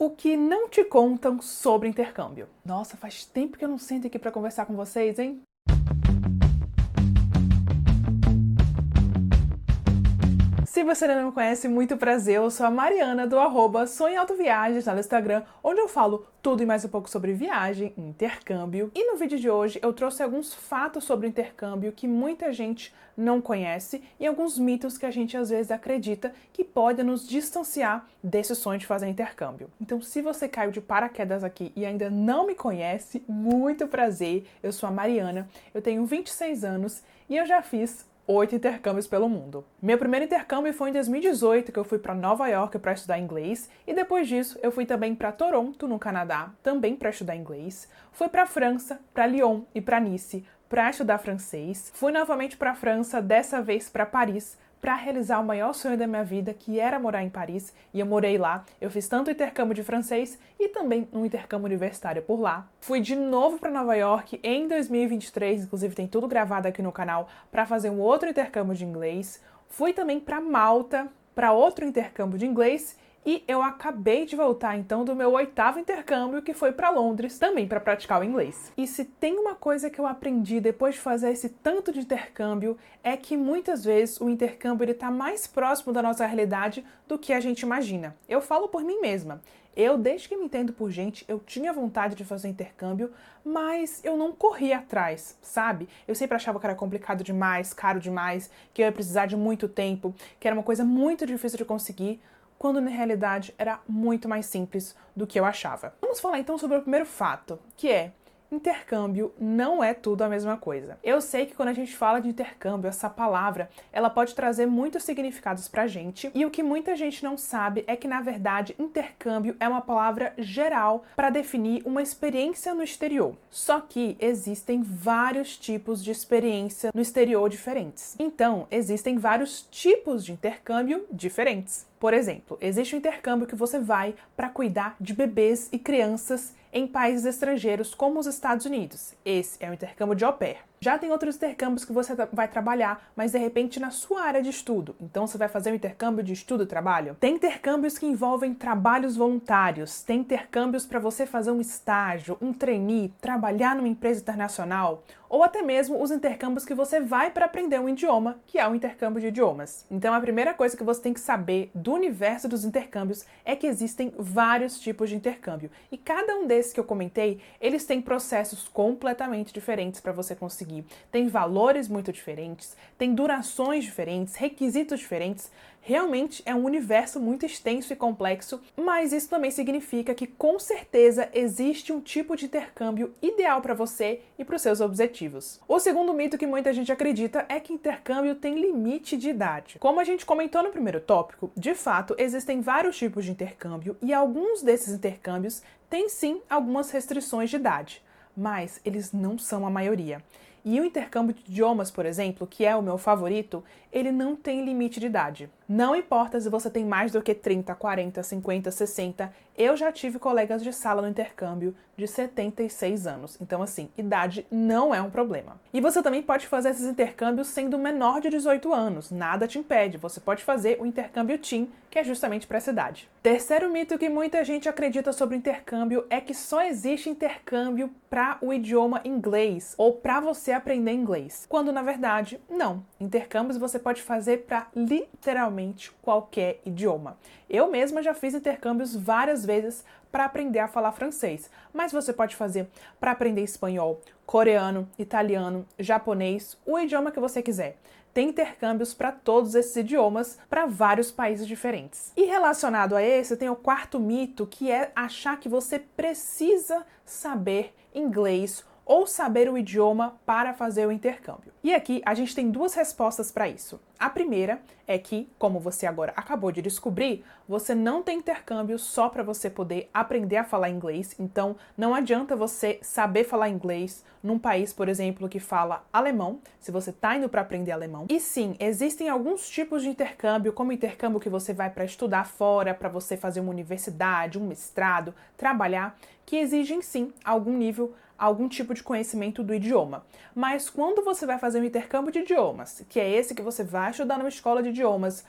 O que não te contam sobre intercâmbio. Nossa, faz tempo que eu não sento aqui para conversar com vocês, hein? Se você ainda não me conhece, muito prazer, eu sou a Mariana do @sonhoautoviagens lá no Instagram, onde eu falo tudo e mais um pouco sobre viagem, intercâmbio. E no vídeo de hoje eu trouxe alguns fatos sobre intercâmbio que muita gente não conhece e alguns mitos que a gente às vezes acredita que podem nos distanciar desse sonho de fazer intercâmbio. Então, se você caiu de paraquedas aqui e ainda não me conhece, muito prazer, eu sou a Mariana, eu tenho 26 anos e eu já fiz 8 intercâmbios pelo mundo. Meu primeiro intercâmbio foi em 2018, que eu fui para Nova York para estudar inglês, e depois disso eu fui também para Toronto, no Canadá, também para estudar inglês. Fui para França, para Lyon e para Nice para estudar francês. Fui novamente para França, dessa vez para Paris, para realizar o maior sonho da minha vida, que era morar em Paris, e eu morei lá. Eu fiz tanto intercâmbio de francês e também um intercâmbio universitário por lá. Fui de novo para Nova York em 2023, inclusive tem tudo gravado aqui no canal, para fazer um outro intercâmbio de inglês. Fui também para Malta, para outro intercâmbio de inglês. E eu acabei de voltar, então, do meu 8º intercâmbio, que foi para Londres, também para praticar o inglês. E se tem uma coisa que eu aprendi depois de fazer esse tanto de intercâmbio, é que muitas vezes o intercâmbio está mais próximo da nossa realidade do que a gente imagina. Eu falo por mim mesma. Eu, desde que me entendo por gente, eu tinha vontade de fazer intercâmbio, mas eu não corria atrás, sabe? Eu sempre achava que era complicado demais, caro demais, que eu ia precisar de muito tempo, que era uma coisa muito difícil de conseguir, quando na realidade era muito mais simples do que eu achava. Vamos falar então sobre o primeiro fato, que é: intercâmbio não é tudo a mesma coisa. Eu sei que quando a gente fala de intercâmbio, essa palavra, ela pode trazer muitos significados pra gente, e o que muita gente não sabe é que, na verdade, intercâmbio é uma palavra geral para definir uma experiência no exterior. Só que existem vários tipos de experiência no exterior diferentes. Então, existem vários tipos de intercâmbio diferentes. Por exemplo, existe um intercâmbio que você vai para cuidar de bebês e crianças em países estrangeiros, como os Estados Unidos. Esse é o intercâmbio de au pair. Já tem outros intercâmbios que você vai trabalhar, mas de repente na sua área de estudo. Então você vai fazer um intercâmbio de estudo e trabalho. Tem intercâmbios que envolvem trabalhos voluntários. Tem intercâmbios para você fazer um estágio, um trainee, trabalhar numa empresa internacional. Ou até mesmo os intercâmbios que você vai para aprender um idioma, que é o intercâmbio de idiomas. Então a primeira coisa que você tem que saber do universo dos intercâmbios é que existem vários tipos de intercâmbio. E cada um desses que eu comentei, eles têm processos completamente diferentes para você conseguir. Tem valores muito diferentes, tem durações diferentes, requisitos diferentes. Realmente é um universo muito extenso e complexo, mas isso também significa que com certeza existe um tipo de intercâmbio ideal para você e para os seus objetivos. O segundo mito que muita gente acredita é que intercâmbio tem limite de idade. Como a gente comentou no primeiro tópico, de fato existem vários tipos de intercâmbio e alguns desses intercâmbios têm sim algumas restrições de idade, mas eles não são a maioria. E o intercâmbio de idiomas, por exemplo, que é o meu favorito, ele não tem limite de idade. Não importa se você tem mais do que 30, 40, 50, 60, eu já tive colegas de sala no intercâmbio de 76 anos. Então, assim, idade não é um problema. E você também pode fazer esses intercâmbios sendo menor de 18 anos, nada te impede. Você pode fazer o intercâmbio Teen, que é justamente para essa idade. Terceiro mito que muita gente acredita sobre intercâmbio é que só existe intercâmbio para o idioma inglês ou para você aprender inglês, quando na verdade não. Intercâmbios você pode fazer para literalmente qualquer idioma. Eu mesma já fiz intercâmbios várias vezes para aprender a falar francês, mas você pode fazer para aprender espanhol, coreano, italiano, japonês, o idioma que você quiser. Tem intercâmbios para todos esses idiomas, para vários países diferentes. E relacionado a esse, tem o quarto mito, que é achar que você precisa saber inglês ou saber o idioma para fazer o intercâmbio. E aqui a gente tem duas respostas para isso. A primeira é que, como você agora acabou de descobrir, você não tem intercâmbio só para você poder aprender a falar inglês, então não adianta você saber falar inglês num país, por exemplo, que fala alemão, se você está indo para aprender alemão. E sim, existem alguns tipos de intercâmbio, como intercâmbio que você vai para estudar fora, para você fazer uma universidade, um mestrado, trabalhar, que exigem sim algum nível algum tipo de conhecimento do idioma. Mas quando você vai fazer um intercâmbio de idiomas, que é esse que você vai estudar numa escola de idiomas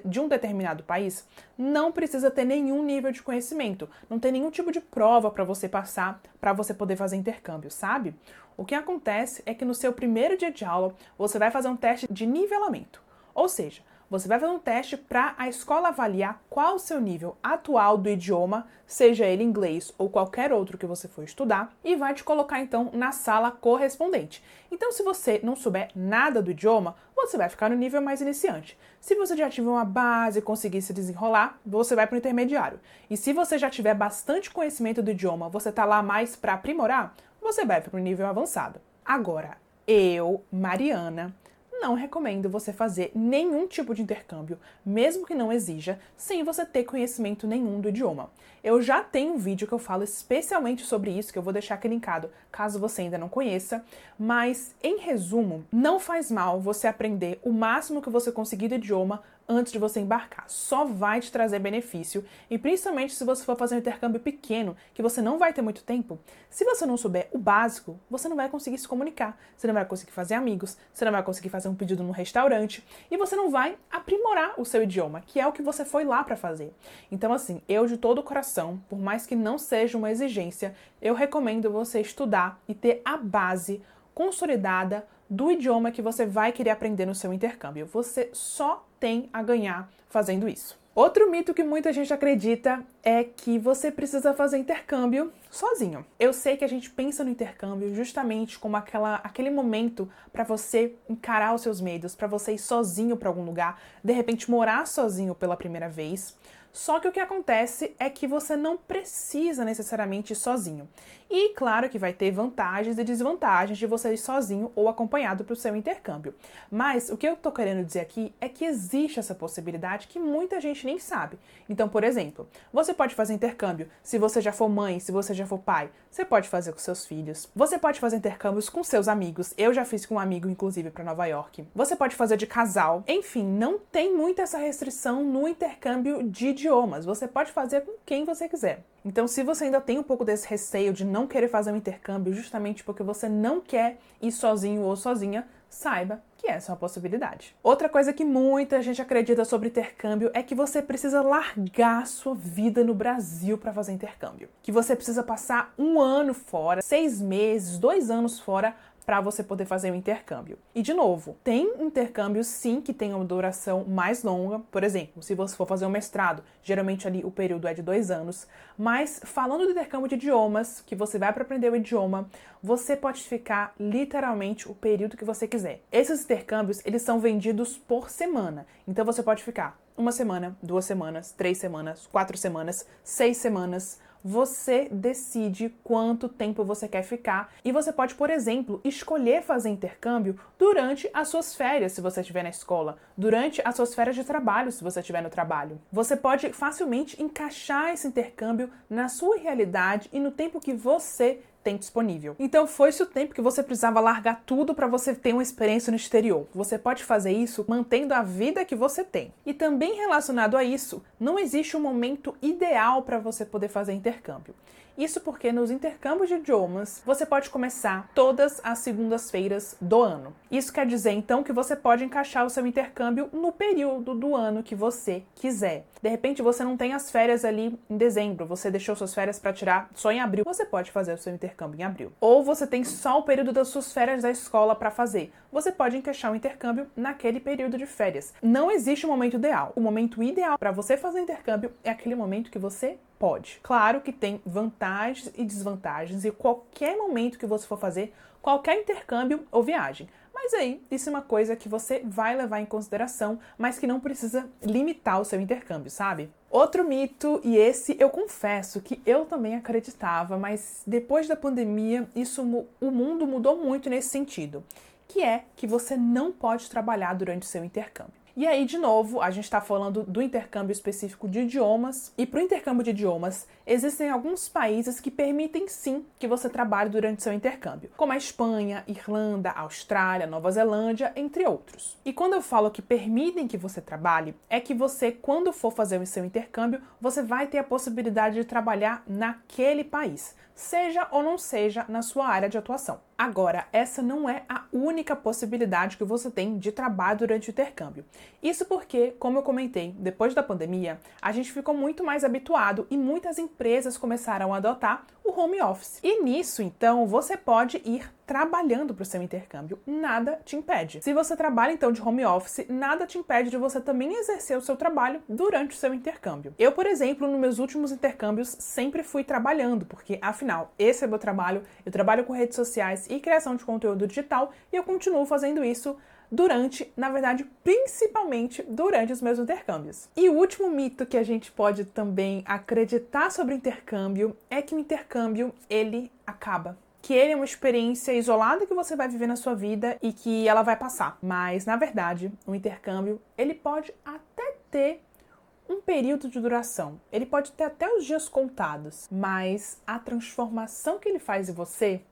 de um determinado país, não precisa ter nenhum nível de conhecimento, não tem nenhum tipo de prova para você passar para você poder fazer intercâmbio, sabe? O que acontece é que no seu primeiro dia de aula, você vai fazer um teste de nivelamento. Ou seja, você vai fazer um teste para a escola avaliar qual o seu nível atual do idioma, seja ele inglês ou qualquer outro que você for estudar, e vai te colocar então na sala correspondente. Então, se você não souber nada do idioma, você vai ficar no nível mais iniciante. Se você já tiver uma base e conseguir se desenrolar, você vai para o intermediário. E se você já tiver bastante conhecimento do idioma, você está lá mais para aprimorar, você vai para o nível avançado. Agora, eu, Mariana, não recomendo você fazer nenhum tipo de intercâmbio, mesmo que não exija, sem você ter conhecimento nenhum do idioma. Eu já tenho um vídeo que eu falo especialmente sobre isso, que eu vou deixar aqui linkado, caso você ainda não conheça, mas, em resumo, não faz mal você aprender o máximo que você conseguir do idioma antes de você embarcar. Só vai te trazer benefício, e principalmente se você for fazer um intercâmbio pequeno, que você não vai ter muito tempo, se você não souber o básico, você não vai conseguir se comunicar, você não vai conseguir fazer amigos, você não vai conseguir fazer um pedido no restaurante, e você não vai aprimorar o seu idioma, que é o que você foi lá para fazer. Então, assim, eu de todo o coração, por mais que não seja uma exigência, eu recomendo você estudar e ter a base consolidada do idioma que você vai querer aprender no seu intercâmbio. Você só tem a ganhar fazendo isso. Outro mito que muita gente acredita é que você precisa fazer intercâmbio sozinho. Eu sei que a gente pensa no intercâmbio justamente como aquele momento para você encarar os seus medos, para você ir sozinho para algum lugar, de repente morar sozinho pela primeira vez. Só que o que acontece é que você não precisa necessariamente ir sozinho. E claro que vai ter vantagens e desvantagens de você ir sozinho ou acompanhado para o seu intercâmbio. Mas o que eu tô querendo dizer aqui é que existe essa possibilidade que muita gente nem sabe. Então, por exemplo, você pode fazer intercâmbio se você já for mãe, se você já for pai. Você pode fazer com seus filhos. Você pode fazer intercâmbios com seus amigos. Eu já fiz com um amigo, inclusive, para Nova York. Você pode fazer de casal. Enfim, não tem muita essa restrição no intercâmbio de idiomas. Você pode fazer com quem você quiser. Então, se você ainda tem um pouco desse receio de não querer fazer um intercâmbio justamente porque você não quer ir sozinho ou sozinha, saiba que essa é uma possibilidade. Outra coisa que muita gente acredita sobre intercâmbio é que você precisa largar sua vida no Brasil para fazer intercâmbio. Que você precisa passar 1 ano fora, 6 meses, 2 anos fora para você poder fazer o intercâmbio. E, de novo, tem intercâmbios, sim, que tem uma duração mais longa. Por exemplo, se você for fazer um mestrado, geralmente ali o período é de 2 anos. Mas, falando do intercâmbio de idiomas, que você vai para aprender o idioma, você pode ficar literalmente o período que você quiser. Esses intercâmbios, eles são vendidos por semana. Então, você pode ficar 1 semana, 2 semanas, 3 semanas, 4 semanas, 6 semanas. Você decide quanto tempo você quer ficar e você pode, por exemplo, escolher fazer intercâmbio durante as suas férias, se você estiver na escola, durante as suas férias de trabalho, se você estiver no trabalho. Você pode facilmente encaixar esse intercâmbio na sua realidade e no tempo que você tem disponível. Então foi-se o tempo que você precisava largar tudo para você ter uma experiência no exterior. Você pode fazer isso mantendo a vida que você tem. E também relacionado a isso, não existe um momento ideal para você poder fazer intercâmbio. Isso porque nos intercâmbios de idiomas, você pode começar todas as segundas-feiras do ano. Isso quer dizer, então, que você pode encaixar o seu intercâmbio no período do ano que você quiser. De repente, você não tem as férias ali em dezembro, você deixou suas férias para tirar só em abril. Você pode fazer o seu intercâmbio em abril. Ou você tem só o período das suas férias da escola para fazer. Você pode encaixar o intercâmbio naquele período de férias. Não existe um momento ideal. O momento ideal para você fazer intercâmbio é aquele momento que você pode. Claro que tem vantagens e desvantagens e qualquer momento que você for fazer, qualquer intercâmbio ou viagem. Mas aí, isso é uma coisa que você vai levar em consideração, mas que não precisa limitar o seu intercâmbio, sabe? Outro mito, e esse eu confesso que eu também acreditava, mas depois da pandemia, o mundo mudou muito nesse sentido, que é que você não pode trabalhar durante o seu intercâmbio. E aí, de novo, a gente está falando do intercâmbio específico de idiomas. E para o intercâmbio de idiomas, existem alguns países que permitem sim que você trabalhe durante seu intercâmbio, como a Espanha, Irlanda, Austrália, Nova Zelândia, entre outros. E quando eu falo que permitem que você trabalhe, é que você, quando for fazer o seu intercâmbio, você vai ter a possibilidade de trabalhar naquele país. seja ou não seja na sua área de atuação. Agora, essa não é a única possibilidade que você tem de trabalho durante o intercâmbio. Isso porque, como eu comentei, depois da pandemia, a gente ficou muito mais habituado e muitas empresas começaram a adotar o home office. E nisso, então, você pode ir trabalhando para o seu intercâmbio, nada te impede. Se você trabalha, então, de home office, nada te impede de você também exercer o seu trabalho durante o seu intercâmbio. Eu, por exemplo, nos meus últimos intercâmbios, sempre fui trabalhando, porque, afinal, esse é o meu trabalho, eu trabalho com redes sociais e criação de conteúdo digital, e eu continuo fazendo isso durante, na verdade, principalmente durante os meus intercâmbios. E o último mito que a gente pode também acreditar sobre o intercâmbio é que o intercâmbio, ele acaba. Que ele é uma experiência isolada que você vai viver na sua vida e que ela vai passar. Mas, na verdade, o intercâmbio, ele pode até ter um período de duração. Ele pode ter até os dias contados. Mas a transformação que ele faz em você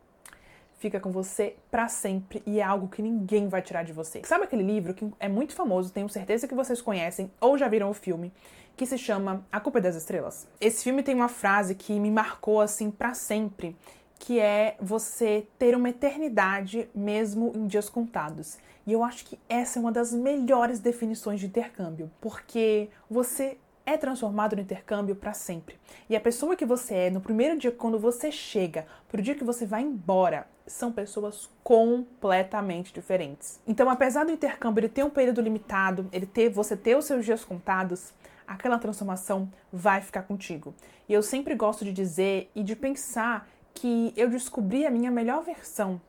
fica com você pra sempre e é algo que ninguém vai tirar de você. Sabe aquele livro que é muito famoso, tenho certeza que vocês conhecem ou já viram o filme, que se chama A Culpa é das Estrelas? Esse filme tem uma frase que me marcou assim pra sempre, que é você ter uma eternidade mesmo em dias contados. E eu acho que essa é uma das melhores definições de intercâmbio, porque você é transformado no intercâmbio para sempre. E a pessoa que você é no primeiro dia, quando você chega, pro dia que você vai embora, são pessoas completamente diferentes. Então, apesar do intercâmbio ele ter um período limitado, você ter os seus dias contados, aquela transformação vai ficar contigo. E eu sempre gosto de dizer e de pensar que eu descobri a minha melhor versão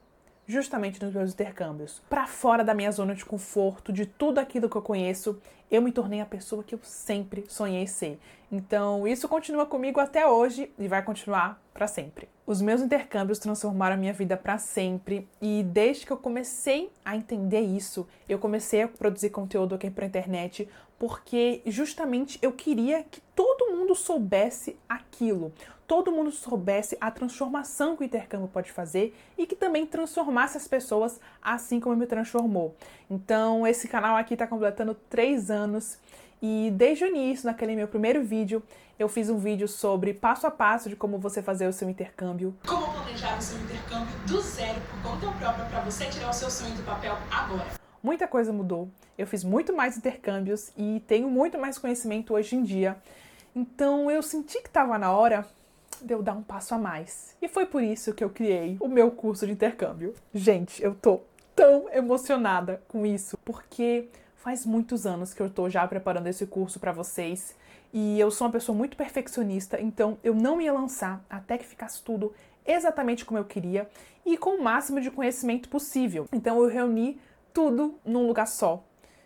justamente nos meus intercâmbios. Para fora da minha zona de conforto, de tudo aquilo que eu conheço, eu me tornei a pessoa que eu sempre sonhei ser. Então, isso continua comigo até hoje e vai continuar para sempre. Os meus intercâmbios transformaram a minha vida para sempre e desde que eu comecei a entender isso, eu comecei a produzir conteúdo aqui para a internet porque justamente eu queria que todo mundo soubesse aquilo. Todo mundo soubesse a transformação que o intercâmbio pode fazer e que também transformasse as pessoas assim como me transformou. Então, esse canal aqui está completando 3 anos e desde o início, naquele meu primeiro vídeo, eu fiz um vídeo sobre passo a passo de como você fazer o seu intercâmbio. Como planejar o seu intercâmbio do zero por conta própria para você tirar o seu sonho do papel agora. Muita coisa mudou, eu fiz muito mais intercâmbios e tenho muito mais conhecimento hoje em dia. Então, eu senti que estava na hora de eu dar um passo a mais. E foi por isso que eu criei o meu curso de intercâmbio. Gente, eu tô tão emocionada com isso, porque faz muitos anos que eu tô já preparando esse curso pra vocês. E eu sou uma pessoa muito perfeccionista, então eu não ia lançar até que ficasse tudo exatamente como eu queria e com o máximo de conhecimento possível. Então eu reuni tudo num lugar só,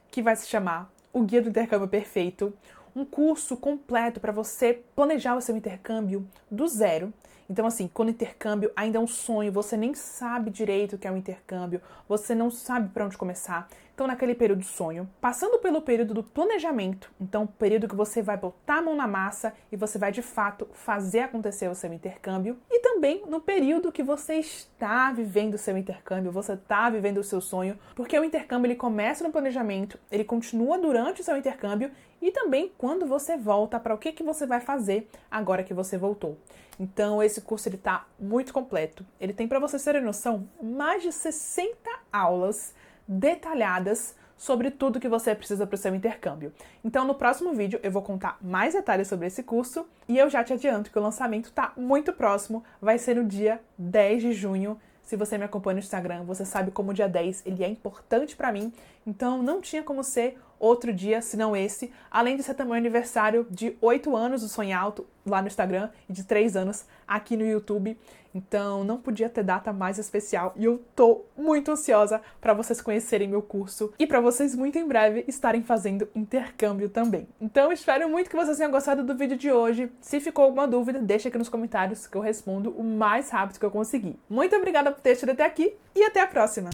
que vai se chamar O Guia do Intercâmbio Perfeito, um curso completo para você planejar o seu intercâmbio do zero. Então, assim, quando o intercâmbio ainda é um sonho, você nem sabe direito o que é um intercâmbio, você não sabe para onde começar. Então, naquele período do sonho, passando pelo período do planejamento, então, o período que você vai botar a mão na massa e você vai, de fato, fazer acontecer o seu intercâmbio. E também no período que você está vivendo o seu intercâmbio, você está vivendo o seu sonho, porque o intercâmbio, ele começa no planejamento, ele continua durante o seu intercâmbio e também quando você volta para o que você vai fazer agora que você voltou. Então, esse curso ele tá muito completo. Ele tem, para vocês terem noção, mais de 60 aulas detalhadas sobre tudo que você precisa para o seu intercâmbio. Então, no próximo vídeo, eu vou contar mais detalhes sobre esse curso e eu já te adianto que o lançamento está muito próximo, vai ser no dia 10 de junho. Se você me acompanha no Instagram, você sabe como o dia 10 ele é importante para mim, então não tinha como ser outro dia senão esse, além de ser também o aniversário de 8 anos do Sonho Alto lá no Instagram e de 3 anos aqui no YouTube. Então não podia ter data mais especial e eu tô muito ansiosa para vocês conhecerem meu curso e para vocês muito em breve estarem fazendo intercâmbio também. Então espero muito que vocês tenham gostado do vídeo de hoje. Se ficou alguma dúvida, deixa aqui nos comentários que eu respondo o mais rápido que eu conseguir. Muito obrigada por ter chegado até aqui e até a próxima!